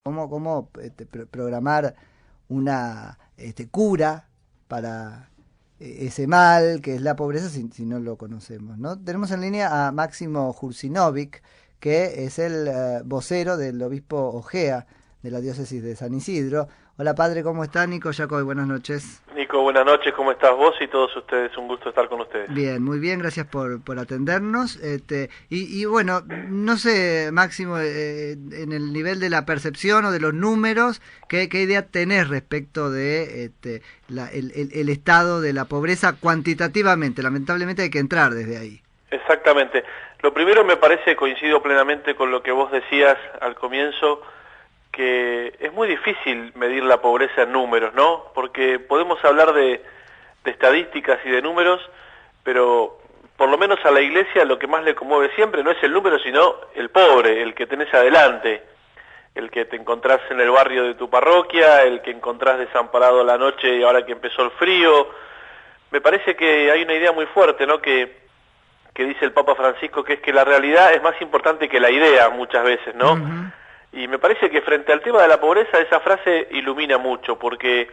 cómo programar una cura para ese mal que es la pobreza si no lo conocemos, ¿no? Tenemos en línea a Máximo Jursinovic, que es el vocero del obispo Ojea de la diócesis de San Isidro. Hola padre, ¿cómo está? Nico Yacoy, buenas noches. Nico, buenas noches, ¿cómo estás vos y todos ustedes? Un gusto estar con ustedes. Bien, muy bien, gracias por atendernos. Y bueno, no sé, Máximo, en el nivel de la percepción o de los números, ¿qué idea tenés respecto de el estado de la pobreza cuantitativamente? Lamentablemente hay que entrar desde ahí. Exactamente. Lo primero, me parece, coincido plenamente con lo que vos decías al comienzo, que es muy difícil medir la pobreza en números, ¿no? Porque podemos hablar de estadísticas y de números, pero por lo menos a la Iglesia lo que más le conmueve siempre no es el número, sino el pobre, el que tenés adelante, el que te encontrás en el barrio de tu parroquia, el que encontrás desamparado a la noche y ahora que empezó el frío. Me parece que hay una idea muy fuerte, ¿no?, que dice el Papa Francisco, que es que la realidad es más importante que la idea muchas veces, ¿no? Uh-huh. Y me parece que frente al tema de la pobreza esa frase ilumina mucho, porque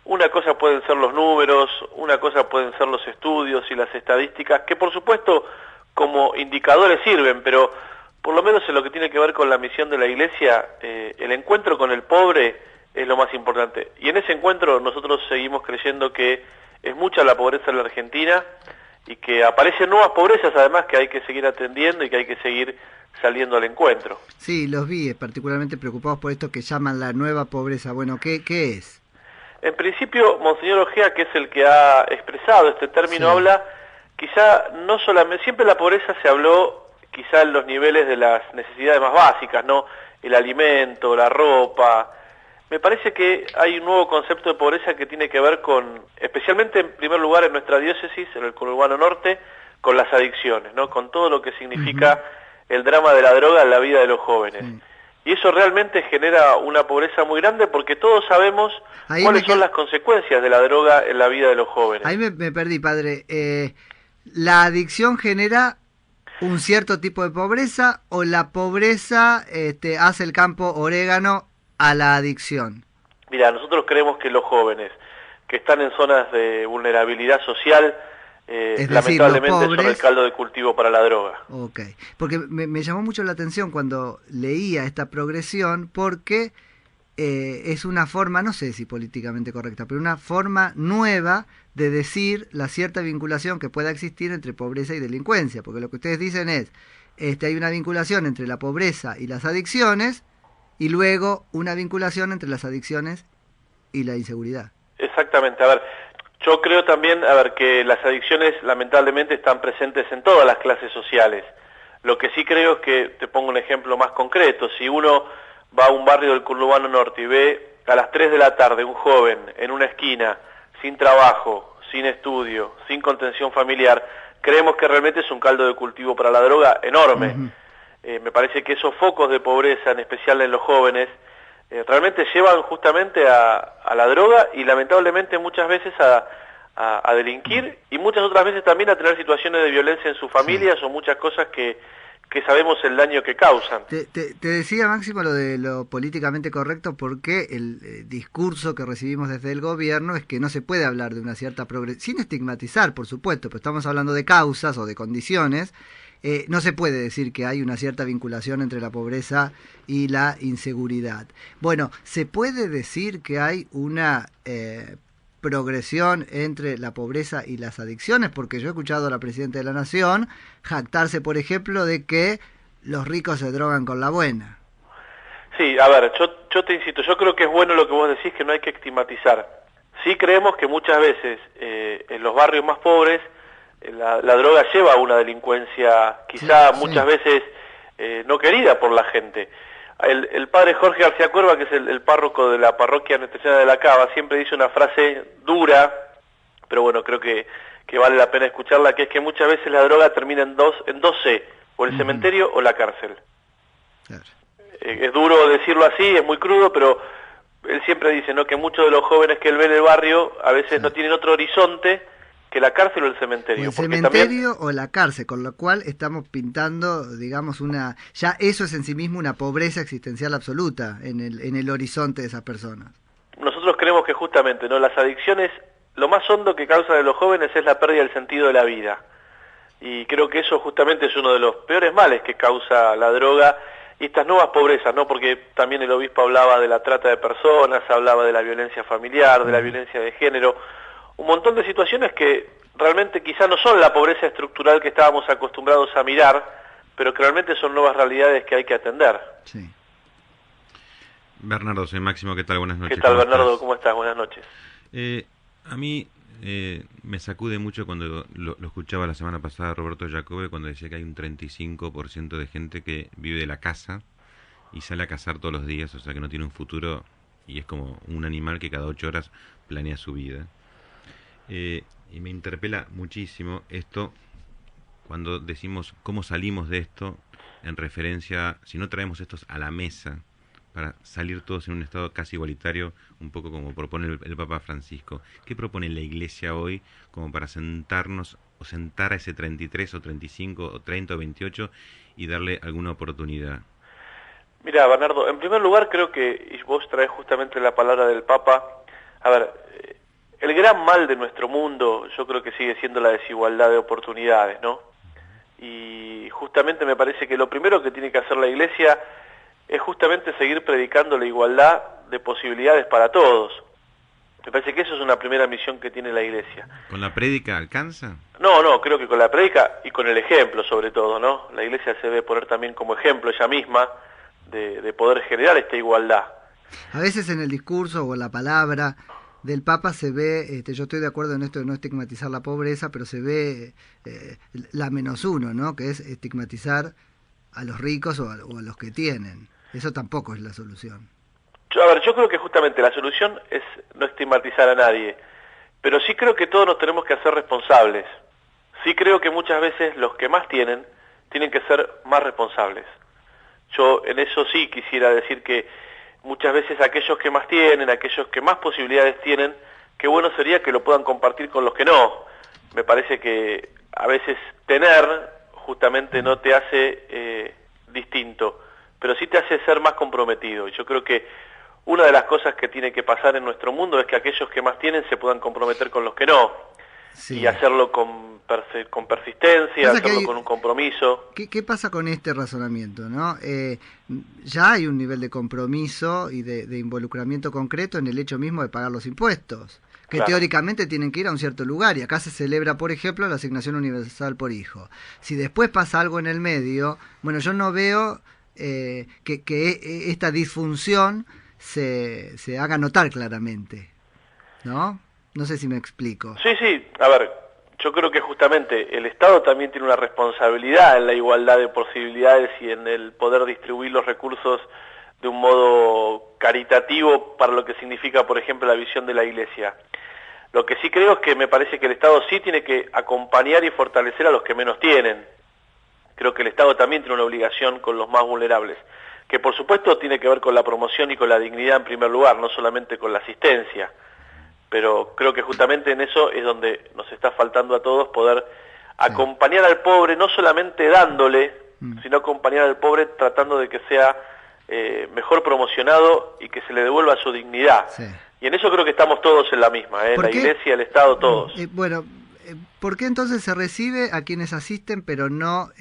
una cosa pueden ser los números, una cosa pueden ser los estudios y las estadísticas, que por supuesto como indicadores sirven, pero por lo menos en lo que tiene que ver con la misión de la Iglesia, el encuentro con el pobre es lo más importante. Y en ese encuentro nosotros seguimos creyendo que es mucha la pobreza en la Argentina y que aparecen nuevas pobrezas además que hay que seguir atendiendo y que hay que seguir saliendo al encuentro. Sí, los vi particularmente preocupados por esto que llaman la nueva pobreza. Bueno, ¿qué es? En principio, Monseñor Ojea, que es el que ha expresado este término, sí, habla, quizá no solamente, siempre la pobreza se habló quizá en los niveles de las necesidades más básicas, ¿no? El alimento, la ropa. Me parece que hay un nuevo concepto de pobreza que tiene que ver con, especialmente en primer lugar en nuestra diócesis, en el conurbano norte, con las adicciones, ¿no? Con todo lo que significa el drama de la droga en la vida de los jóvenes. Y eso realmente genera una pobreza muy grande porque todos sabemos cuáles son las consecuencias de la droga en la vida de los jóvenes. Ahí me perdí, padre. ¿La adicción genera un cierto tipo de pobreza o la pobreza hace el campo orégano a la adicción? Mira, nosotros creemos que los jóvenes que están en zonas de vulnerabilidad social, lamentablemente son el caldo de cultivo para la droga. Ok, porque me llamó mucho la atención cuando leía esta progresión, porque es una forma, no sé si políticamente correcta, pero una forma nueva de decir la cierta vinculación que pueda existir entre pobreza y delincuencia, porque lo que ustedes dicen es, hay una vinculación entre la pobreza y las adicciones, y luego una vinculación entre las adicciones y la inseguridad. Exactamente, a ver, yo creo también, que las adicciones lamentablemente están presentes en todas las clases sociales. Lo que sí creo es que, te pongo un ejemplo más concreto, si uno va a un barrio del conurbano norte y ve a las 3 de la tarde un joven en una esquina, sin trabajo, sin estudio, sin contención familiar, creemos que realmente es un caldo de cultivo para la droga enorme. Me parece que esos focos de pobreza, en especial en los jóvenes, realmente llevan justamente a la droga y lamentablemente muchas veces a delinquir y muchas otras veces también a tener situaciones de violencia en sus familias, sí, o muchas cosas que sabemos el daño que causan. Te decía, Máximo, lo de lo políticamente correcto, porque el discurso que recibimos desde el gobierno es que no se puede hablar de una cierta progresión, sin estigmatizar, por supuesto, pero estamos hablando de causas o de condiciones. No se puede decir que hay una cierta vinculación entre la pobreza y la inseguridad. Bueno, ¿se puede decir que hay una progresión entre la pobreza y las adicciones? Porque yo he escuchado a la Presidenta de la Nación jactarse, por ejemplo, de que los ricos se drogan con la buena. Sí, a ver, yo te insisto, yo creo que es bueno lo que vos decís, que no hay que estigmatizar. Sí creemos que muchas veces en los barrios más pobres la droga lleva a una delincuencia quizá muchas veces no querida por la gente. El padre Jorge García Cuerva, que es el párroco de la parroquia Nuestra Señora de la Cava, siempre dice una frase dura, pero bueno, creo que vale la pena escucharla, que es que muchas veces la droga termina en dos C, o el cementerio o la cárcel. Claro. Es duro decirlo así, es muy crudo, pero él siempre dice, ¿no?, que muchos de los jóvenes que él ve en el barrio a veces no tienen otro horizonte que la cárcel o el cementerio. O el cementerio o la cárcel, con lo cual estamos pintando, digamos, ya eso es en sí mismo una pobreza existencial absoluta en el horizonte de esas personas. Nosotros creemos que justamente, ¿no?, las adicciones, lo más hondo que causan en los jóvenes es la pérdida del sentido de la vida. Y creo que eso justamente es uno de los peores males que causa la droga y estas nuevas pobrezas, ¿no? Porque también el obispo hablaba de la trata de personas, hablaba de la violencia familiar, de la violencia de género, un montón de situaciones que realmente quizá no son la pobreza estructural que estábamos acostumbrados a mirar, pero que realmente son nuevas realidades que hay que atender. Sí. Bernardo, soy Máximo, ¿qué tal? Buenas noches. ¿Qué tal, Bernardo? ¿Cómo estás? Buenas noches. A mí me sacude mucho cuando lo escuchaba la semana pasada Roberto Jacobe, cuando decía que hay un 35% de gente que vive de la caza y sale a cazar todos los días, o sea que no tiene un futuro y es como un animal que cada 8 horas planea su vida. Y me interpela muchísimo esto cuando decimos cómo salimos de esto en referencia, si no traemos estos a la mesa para salir todos en un estado casi igualitario, un poco como propone el Papa Francisco. ¿Qué propone la Iglesia hoy como para sentarnos o sentar a ese 33 o 35 o 30 o 28 y darle alguna oportunidad? Mira, Bernardo, en primer lugar creo que, y vos traes justamente la palabra del Papa, a ver, el gran mal de nuestro mundo yo creo que sigue siendo la desigualdad de oportunidades, ¿no? Y justamente me parece que lo primero que tiene que hacer la Iglesia es justamente seguir predicando la igualdad de posibilidades para todos. Me parece que eso es una primera misión que tiene la Iglesia. ¿Con la prédica alcanza? No, creo que con la prédica y con el ejemplo sobre todo, ¿no? La Iglesia se debe poner también como ejemplo ella misma de poder generar esta igualdad. A veces en el discurso o en la palabra del Papa se ve, yo estoy de acuerdo en esto de no estigmatizar la pobreza, pero se ve la -1, ¿no? Que es estigmatizar a los ricos o a los que tienen. Eso tampoco es la solución. Yo creo que justamente la solución es no estigmatizar a nadie, pero sí creo que todos nos tenemos que hacer responsables. Sí creo que muchas veces los que más tienen que ser más responsables. Yo en eso sí quisiera decir que muchas veces aquellos que más tienen, aquellos que más posibilidades tienen, qué bueno sería que lo puedan compartir con los que no. Me parece que a veces tener justamente no te hace distinto, pero sí te hace ser más comprometido. Y yo creo que una de las cosas que tiene que pasar en nuestro mundo es que aquellos que más tienen se puedan comprometer con los que no. Sí. Y hacerlo con persistencia, hacerlo con un compromiso. ¿Qué pasa con este razonamiento, no? Ya hay un nivel de compromiso y de involucramiento concreto en el hecho mismo de pagar los impuestos, que claro, teóricamente tienen que ir a un cierto lugar, y acá se celebra, por ejemplo, la asignación universal por hijo. Si después pasa algo en el medio, bueno, yo no veo que esta disfunción se haga notar claramente, ¿no? No sé si me explico. Sí, a ver, yo creo que justamente el Estado también tiene una responsabilidad en la igualdad de posibilidades y en el poder distribuir los recursos de un modo caritativo para lo que significa, por ejemplo, la visión de la Iglesia. Lo que sí creo es que me parece que el Estado sí tiene que acompañar y fortalecer a los que menos tienen. Creo que el Estado también tiene una obligación con los más vulnerables, que por supuesto tiene que ver con la promoción y con la dignidad en primer lugar, no solamente con la asistencia. Pero creo que justamente en eso es donde nos está faltando a todos poder acompañar al pobre, no solamente dándole, sino acompañar al pobre tratando de que sea mejor promocionado y que se le devuelva su dignidad. Sí. Y en eso creo que estamos todos en la misma, la Iglesia, el Estado, todos. ¿Por qué entonces se recibe a quienes asisten pero no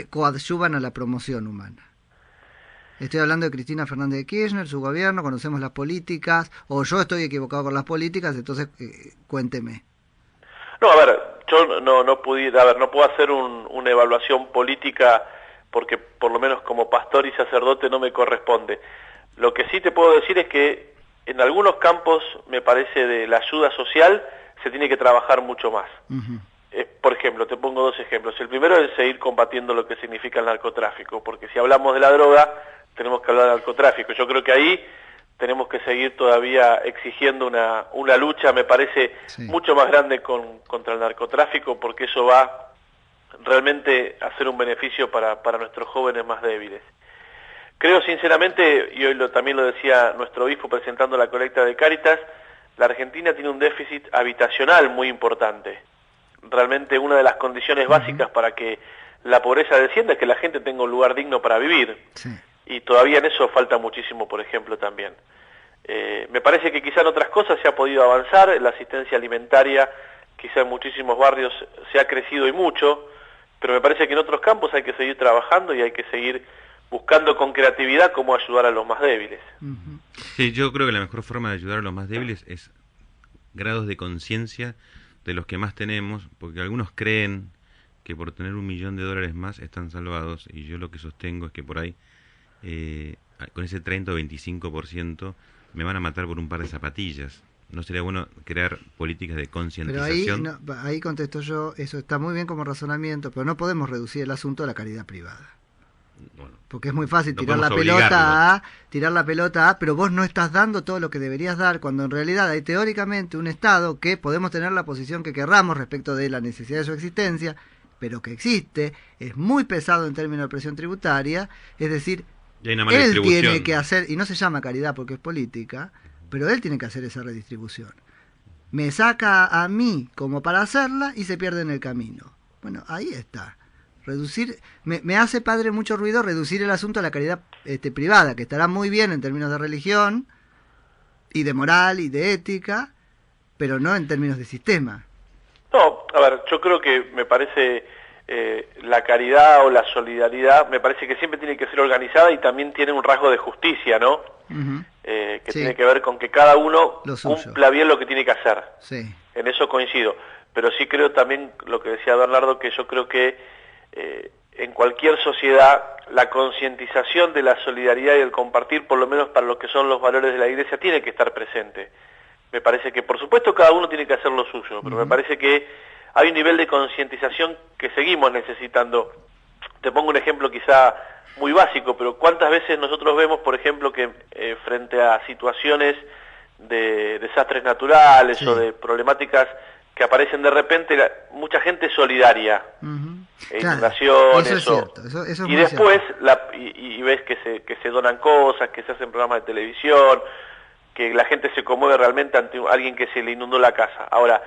coadyuvan a la promoción humana? Estoy hablando de Cristina Fernández de Kirchner, su gobierno, conocemos las políticas, o yo estoy equivocado con las políticas, entonces cuénteme. No, a ver, yo no puedo hacer una evaluación política porque por lo menos como pastor y sacerdote no me corresponde. Lo que sí te puedo decir es que en algunos campos, me parece, de la ayuda social se tiene que trabajar mucho más. Por ejemplo, te pongo 2 ejemplos. El primero es seguir combatiendo lo que significa el narcotráfico, porque si hablamos de la droga, tenemos que hablar del narcotráfico. Yo creo que ahí tenemos que seguir todavía exigiendo una lucha, me parece, mucho más grande contra el narcotráfico, porque eso va realmente a ser un beneficio para nuestros jóvenes más débiles. Creo sinceramente, y hoy también lo decía nuestro obispo presentando la colecta de Cáritas, la Argentina tiene un déficit habitacional muy importante. Realmente una de las condiciones básicas para que la pobreza descienda es que la gente tenga un lugar digno para vivir. Sí. Y todavía en eso falta muchísimo, por ejemplo, también. Me parece que quizá en otras cosas se ha podido avanzar, la asistencia alimentaria quizá en muchísimos barrios se ha crecido y mucho, pero me parece que en otros campos hay que seguir trabajando y hay que seguir buscando con creatividad cómo ayudar a los más débiles. Sí, yo creo que la mejor forma de ayudar a los más débiles es grados de conciencia de los que más tenemos, porque algunos creen que por tener $1 millón más están salvados, y yo lo que sostengo es que por ahí, con ese 30 o 25%, me van a matar por un par de zapatillas. ¿No sería bueno crear políticas de concientización? Pero ahí contesto yo, eso está muy bien como razonamiento, pero no podemos reducir el asunto a la caridad privada. Bueno, porque es muy fácil no tirar la pelota A, pero vos no estás dando todo lo que deberías dar, cuando en realidad hay teóricamente un Estado que podemos tener la posición que querramos respecto de la necesidad de su existencia, pero que existe, es muy pesado en términos de presión tributaria, es decir, él tiene que hacer, y no se llama caridad porque es política, pero él tiene que hacer esa redistribución. Me saca a mí como para hacerla y se pierde en el camino. Bueno, ahí está. Reducir, me hace, padre, mucho ruido reducir el asunto a la caridad privada, que estará muy bien en términos de religión y de moral y de ética, pero no en términos de sistema. No, a ver, yo creo que me parece la caridad o la solidaridad, me parece que siempre tiene que ser organizada y también tiene un rasgo de justicia, ¿no? Que sí, tiene que ver con que cada uno cumpla bien lo que tiene que hacer. Sí. En eso coincido. Pero sí creo también, lo que decía Bernardo, que yo creo que en cualquier sociedad la concientización de la solidaridad y el compartir, por lo menos para lo que son los valores de la Iglesia, tiene que estar presente. Me parece que, por supuesto, cada uno tiene que hacer lo suyo, pero me parece que hay un nivel de concientización que seguimos necesitando. Te pongo un ejemplo quizá muy básico, pero ¿cuántas veces nosotros vemos, por ejemplo, que frente a situaciones de desastres naturales o de problemáticas que aparecen de repente, mucha gente es solidaria, inundaciones, eso es cierto, eso es y después y ves que se donan cosas, que se hacen programas de televisión, que la gente se conmueve realmente ante alguien que se le inundó la casa. Ahora,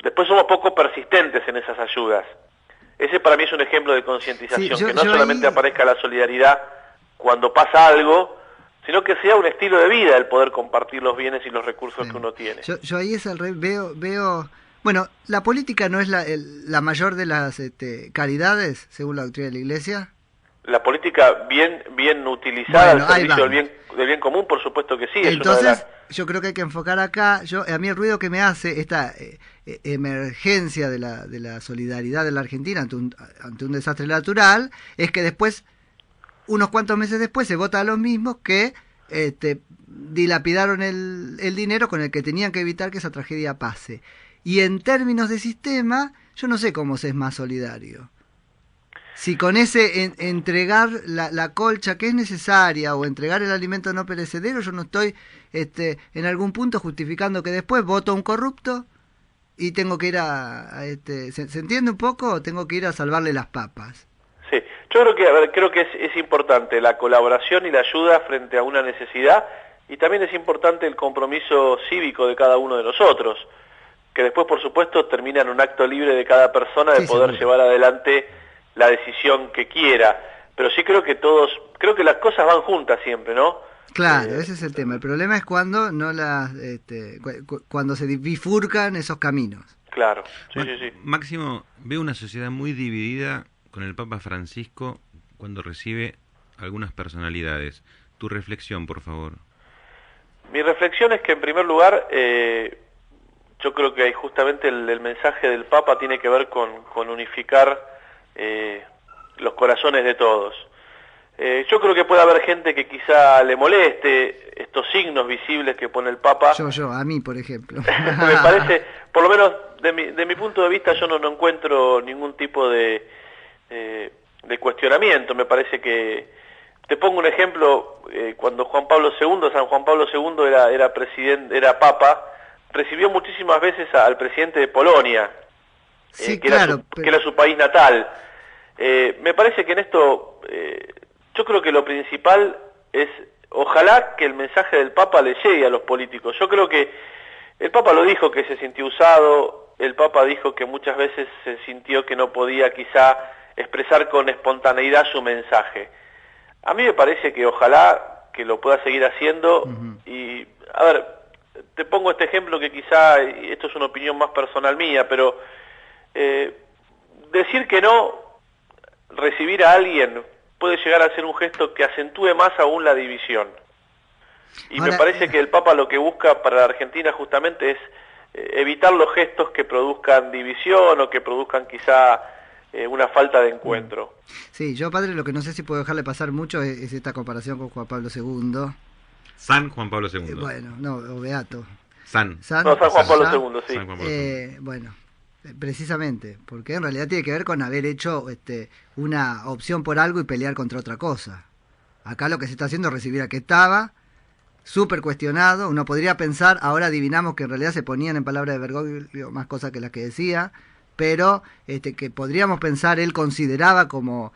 después somos poco persistentes en esas ayudas. Ese para mí es un ejemplo de concientización, que no solamente aparezca la solidaridad cuando pasa algo, sino que sea un estilo de vida el poder compartir los bienes y los recursos que uno tiene. Yo ahí es al revés, veo bueno, la política no es la mayor de las caridades, según la doctrina de la Iglesia. La política bien utilizada al servicio del bien común, por supuesto que sí. Entonces, yo creo que hay que enfocar acá, a mí el ruido que me hace esta emergencia de la solidaridad de la Argentina ante un desastre natural, es que después, unos cuantos meses después, se vota a los mismos que dilapidaron el dinero con el que tenían que evitar que esa tragedia pase. Y en términos de sistema, yo no sé cómo se es más solidario. Si con ese entregar la colcha que es necesaria o entregar el alimento no perecedero, yo no estoy en algún punto justificando que después voto a un corrupto y tengo que ir ¿se entiende un poco? Tengo que ir a salvarle las papas. Sí, yo creo que es importante la colaboración y la ayuda frente a una necesidad, y también es importante el compromiso cívico de cada uno de nosotros, que después, por supuesto, termina en un acto libre de cada persona de poder llevar adelante la decisión que quiera. Pero sí creo que las cosas van juntas siempre, ¿no? Claro, ese es el tema. El problema es cuando cuando se bifurcan esos caminos. Claro, sí. Máximo, veo una sociedad muy dividida con el Papa Francisco cuando recibe algunas personalidades. Tu reflexión, por favor. Mi reflexión es que, en primer lugar, yo creo que justamente el mensaje del Papa tiene que ver con unificar los corazones de todos. Yo creo que puede haber gente que quizá le moleste estos signos visibles que pone el Papa. A mí, por ejemplo. Me parece, por lo menos de mi punto de vista, yo no encuentro ningún tipo de cuestionamiento. Me parece que, te pongo un ejemplo, cuando San Juan Pablo II era Papa, recibió muchísimas veces al presidente de Polonia, que era su país natal. Me parece que en esto, yo creo que lo principal es, ojalá que el mensaje del Papa le llegue a los políticos. Yo creo que El Papa lo dijo que se sintió usado, el Papa dijo que muchas veces se sintió que no podía quizá expresar con espontaneidad su mensaje. A mí me parece que ojalá que lo pueda seguir haciendo. Y, a ver, te pongo este ejemplo que quizá, y esto es una opinión más personal mía, pero decir que no, recibir a alguien, puede llegar a ser un gesto que acentúe más aún la división. Y ahora, me parece que el Papa lo que busca para la Argentina justamente es evitar los gestos que produzcan división o que produzcan quizá una falta de encuentro. Sí, yo, padre, lo que no sé si puedo dejarle pasar mucho es esta comparación con Juan Pablo II. San Juan Pablo II. Bueno, no, o Beato. San Juan Pablo II, sí. Bueno, precisamente, porque en realidad tiene que ver con haber hecho una opción por algo y pelear contra otra cosa. Acá lo que se está haciendo es recibir a que estaba súper cuestionado. Uno podría pensar, ahora adivinamos que en realidad se ponían en palabras de Bergoglio más cosas que las que decía, pero que podríamos pensar él consideraba como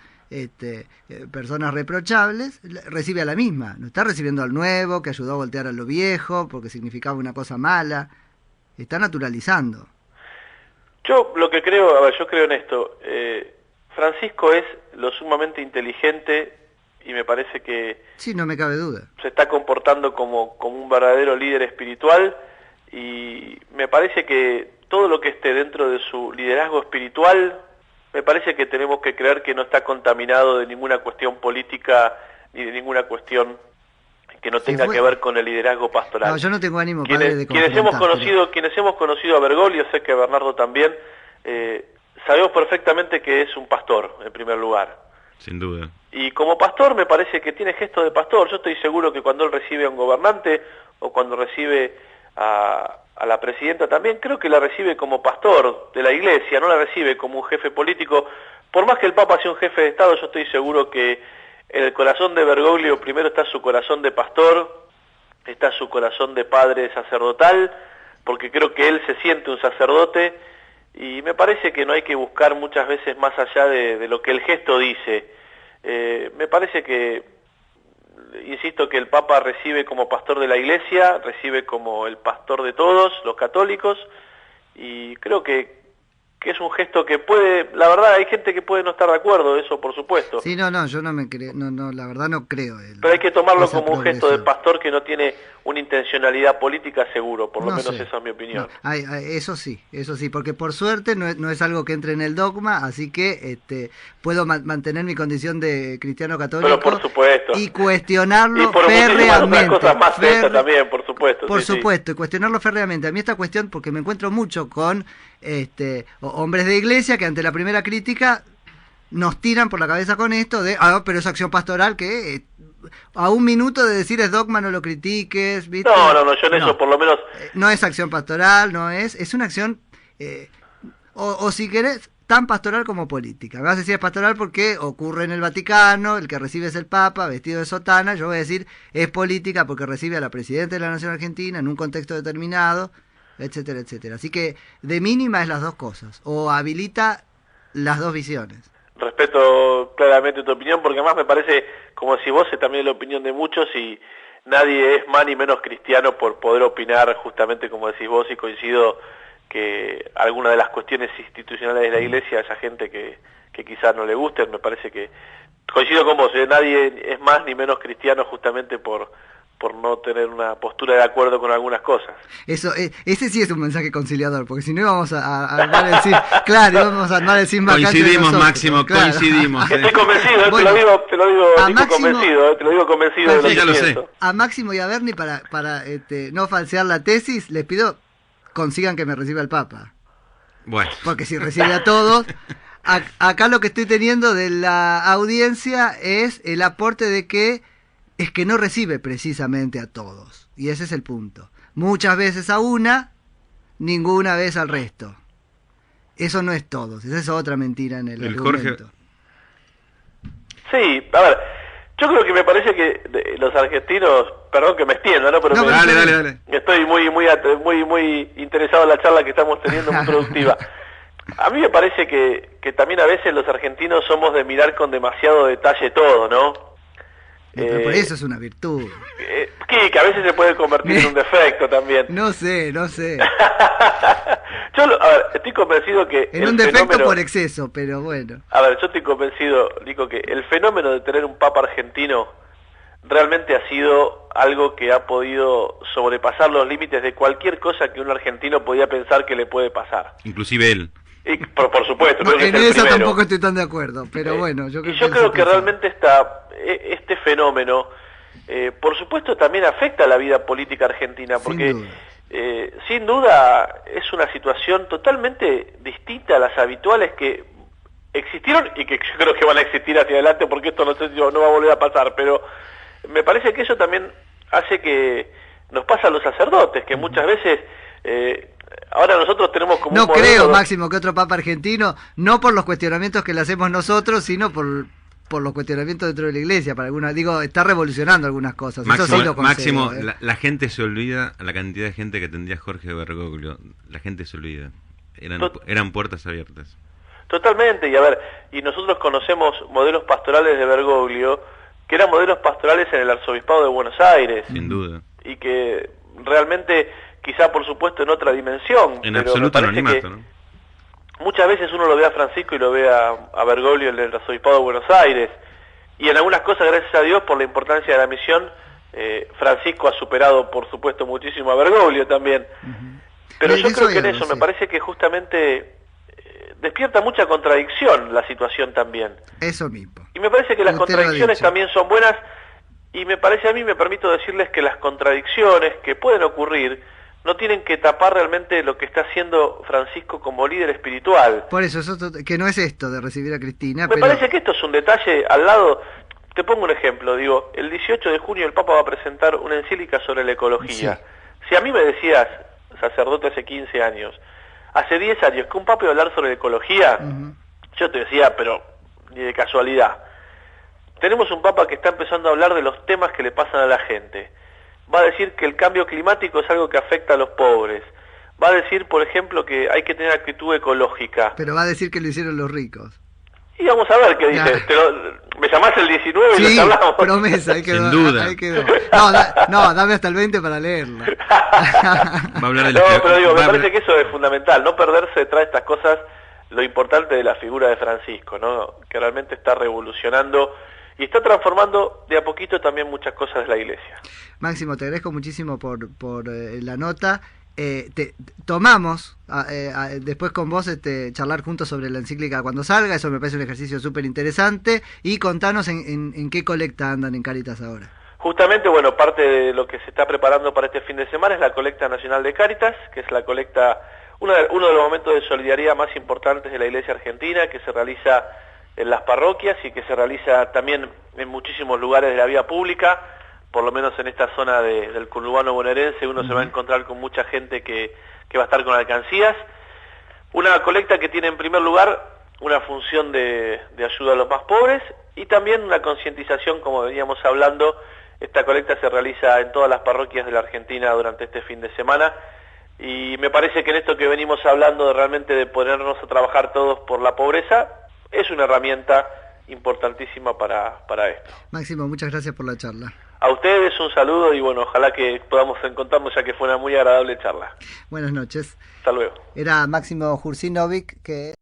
personas reprochables, recibe a la misma. No está recibiendo al nuevo, que ayudó a voltear a lo viejo, porque significaba una cosa mala. Está naturalizando. Yo lo que creo, a ver, yo creo en esto. Francisco es lo sumamente inteligente y me parece que sí, no me cabe duda. Se está comportando como un verdadero líder espiritual y me parece que todo lo que esté dentro de su liderazgo espiritual, me parece que tenemos que creer que no está contaminado de ninguna cuestión política ni de ninguna cuestión que no tenga que ver con el liderazgo pastoral. No, yo no tengo ánimo, padre, de quienes hemos conocido a Bergoglio, sé que Bernardo también, sabemos perfectamente que es un pastor, en primer lugar. Sin duda. Y como pastor me parece que tiene gesto de pastor. Yo estoy seguro que cuando él recibe a un gobernante o cuando recibe a la presidenta también, creo que la recibe como pastor de la iglesia, no la recibe como un jefe político. Por más que el Papa sea un jefe de Estado, yo estoy seguro que en el corazón de Bergoglio primero está su corazón de pastor, está su corazón de padre sacerdotal, porque creo que él se siente un sacerdote y me parece que no hay que buscar muchas veces más allá de lo que el gesto dice. Me parece que, insisto, que el Papa recibe como pastor de la Iglesia, recibe como el pastor de todos los católicos, y creo que es un gesto que puede, la verdad hay gente que puede no estar de acuerdo, eso por supuesto. Sí, yo no me creo, no, la verdad no creo. Pero hay que tomarlo como un gesto de pastor que no tiene una intencionalidad política seguro, por lo menos esa es mi opinión. No, eso sí, porque por suerte no es algo que entre en el dogma, así que puedo mantener mi condición de cristiano católico. Pero por supuesto. Y cuestionarlo y por férreamente. Cosas más también, por supuesto. Por supuesto, y cuestionarlo férreamente. A mí esta cuestión, porque me encuentro mucho con hombres de iglesia que ante la primera crítica nos tiran por la cabeza con esto de, pero es acción pastoral que a un minuto de decir es dogma, no lo critiques, ¿viste? No, yo en eso por lo menos... No es acción pastoral, es una acción, o si querés, tan pastoral como política. Me vas a decir es pastoral porque ocurre en el Vaticano, el que recibe es el Papa, vestido de sotana. Yo voy a decir es política porque recibe a la Presidenta de la Nación Argentina en un contexto determinado, etcétera, etcétera. Así que de mínima es las dos cosas, o habilita las dos visiones. Respeto claramente tu opinión, porque además me parece, como si vos, es también la opinión de muchos y nadie es más ni menos cristiano por poder opinar justamente como decís vos, y coincido que algunas de las cuestiones institucionales de la Iglesia, a esa gente que quizás no le gusten, me parece que coincido con vos, nadie es más ni menos cristiano justamente por no tener una postura de acuerdo con algunas cosas. Ese sí es un mensaje conciliador, porque si no íbamos a andar a decir, claro, íbamos a andar a decir coincidimos, Máximo, claro. Coincidimos. Estoy convencido, bueno, te lo digo convencido, te lo digo convencido de lo que pienso. A Máximo y a Bernie, para no falsear la tesis, les pido consigan que me reciba el Papa. Bueno. Porque si recibe a todos, acá lo que estoy teniendo de la audiencia es el aporte de que es que no recibe precisamente a todos. Y ese es el punto. Muchas veces a una, ninguna vez al resto. Eso no es todos. Esa es otra mentira en el argumento. Jorge. Sí, a ver, yo creo que me parece que los argentinos, perdón que me extienda, ¿no? Pero dale. Estoy muy interesado en la charla que estamos teniendo, muy productiva. A mí me parece que también a veces los argentinos somos de mirar con demasiado detalle todo, ¿no? Pero por eso es una virtud. Que a veces se puede convertir en un defecto también. No sé. Yo, a ver, estoy convencido que... En un defecto por exceso, pero bueno. A ver, yo estoy convencido, Nico, que el fenómeno de tener un papa argentino realmente ha sido algo que ha podido sobrepasar los límites de cualquier cosa que un argentino podía pensar que le puede pasar. Inclusive él. Y por supuesto, No, creo que en es el esa primero. tampoco estoy tan de acuerdo, pero bueno. Yo creo que realmente este fenómeno, por supuesto, también afecta a la vida política argentina, porque sin duda es una situación totalmente distinta a las habituales que existieron y que yo creo que van a existir hacia adelante, porque esto no sé si no va a volver a pasar, pero me parece que eso también hace que nos pasa a los sacerdotes, que muchas veces... ahora nosotros tenemos como no un modelo... creo, Máximo, que otro papa argentino, no por los cuestionamientos que le hacemos nosotros, sino por los cuestionamientos dentro de la iglesia, para algunas, digo, está revolucionando algunas cosas. Máximo, eso sí lo concedo, Máximo, la gente se olvida, la cantidad de gente que tendría Jorge Bergoglio, la gente se olvida. Eran puertas abiertas. Totalmente, y nosotros conocemos modelos pastorales de Bergoglio, que eran modelos pastorales en el Arzobispado de Buenos Aires. Sin duda. Y que realmente, quizá por supuesto en otra dimensión. En absoluto anonimato, ¿no? Muchas veces uno lo ve a Francisco y lo ve a Bergoglio en el Arzobispado de Buenos Aires. Y en algunas cosas, gracias a Dios, por la importancia de la misión, Francisco ha superado, por supuesto, muchísimo a Bergoglio también. Pero yo creo que en eso me parece que justamente despierta mucha contradicción la situación también. Eso mismo. Y me parece que las contradicciones también son buenas, y me parece a mí, me permito decirles que las contradicciones que pueden ocurrir no tienen que tapar realmente lo que está haciendo Francisco como líder espiritual. Por eso que no es esto de recibir a Cristina. Me parece que esto es un detalle al lado. Te pongo un ejemplo, digo, el 18 de junio el Papa va a presentar una encíclica sobre la ecología. Sí. Si a mí me decías, sacerdote hace 15 años, hace 10 años que un Papa iba a hablar sobre ecología, yo te decía, pero ni de casualidad. Tenemos un Papa que está empezando a hablar de los temas que le pasan a la gente. Va a decir que el cambio climático es algo que afecta a los pobres. Va a decir, por ejemplo, que hay que tener actitud ecológica. Pero va a decir que lo hicieron los ricos. Y vamos a ver qué dice. Me llamás el 19 y lo hablamos. Promesa, ahí quedó. Sin duda. Ahí quedó. No, dame hasta el 20 para leerlo. Va a hablar de pero digo, me parece que eso es fundamental, no perderse detrás de estas cosas lo importante de la figura de Francisco, ¿no? Que realmente está revolucionando y está transformando de a poquito también muchas cosas de la iglesia. Máximo, te agradezco muchísimo por la nota. Tomamos después con vos charlar juntos sobre la encíclica cuando salga, eso me parece un ejercicio súper interesante, y contanos en qué colecta andan en Cáritas ahora. Justamente, bueno, parte de lo que se está preparando para este fin de semana es la colecta nacional de Cáritas, que es la colecta, uno de los momentos de solidaridad más importantes de la iglesia argentina, que se realiza en las parroquias y que se realiza también en muchísimos lugares de la vía pública. Por lo menos en esta zona del conurbano bonaerense uno se va a encontrar con mucha gente que va a estar con alcancías. Una colecta que tiene en primer lugar una función de ayuda a los más pobres y también una concientización, como veníamos hablando. Esta colecta se realiza en todas las parroquias de la Argentina durante este fin de semana y me parece que en esto que venimos hablando de realmente de ponernos a trabajar todos por la pobreza es una herramienta importantísima para esto. Máximo, muchas gracias por la charla. A ustedes un saludo y bueno, ojalá que podamos encontrarnos, ya que fue una muy agradable charla. Buenas noches. Hasta luego. Era Máximo Jursinovic, que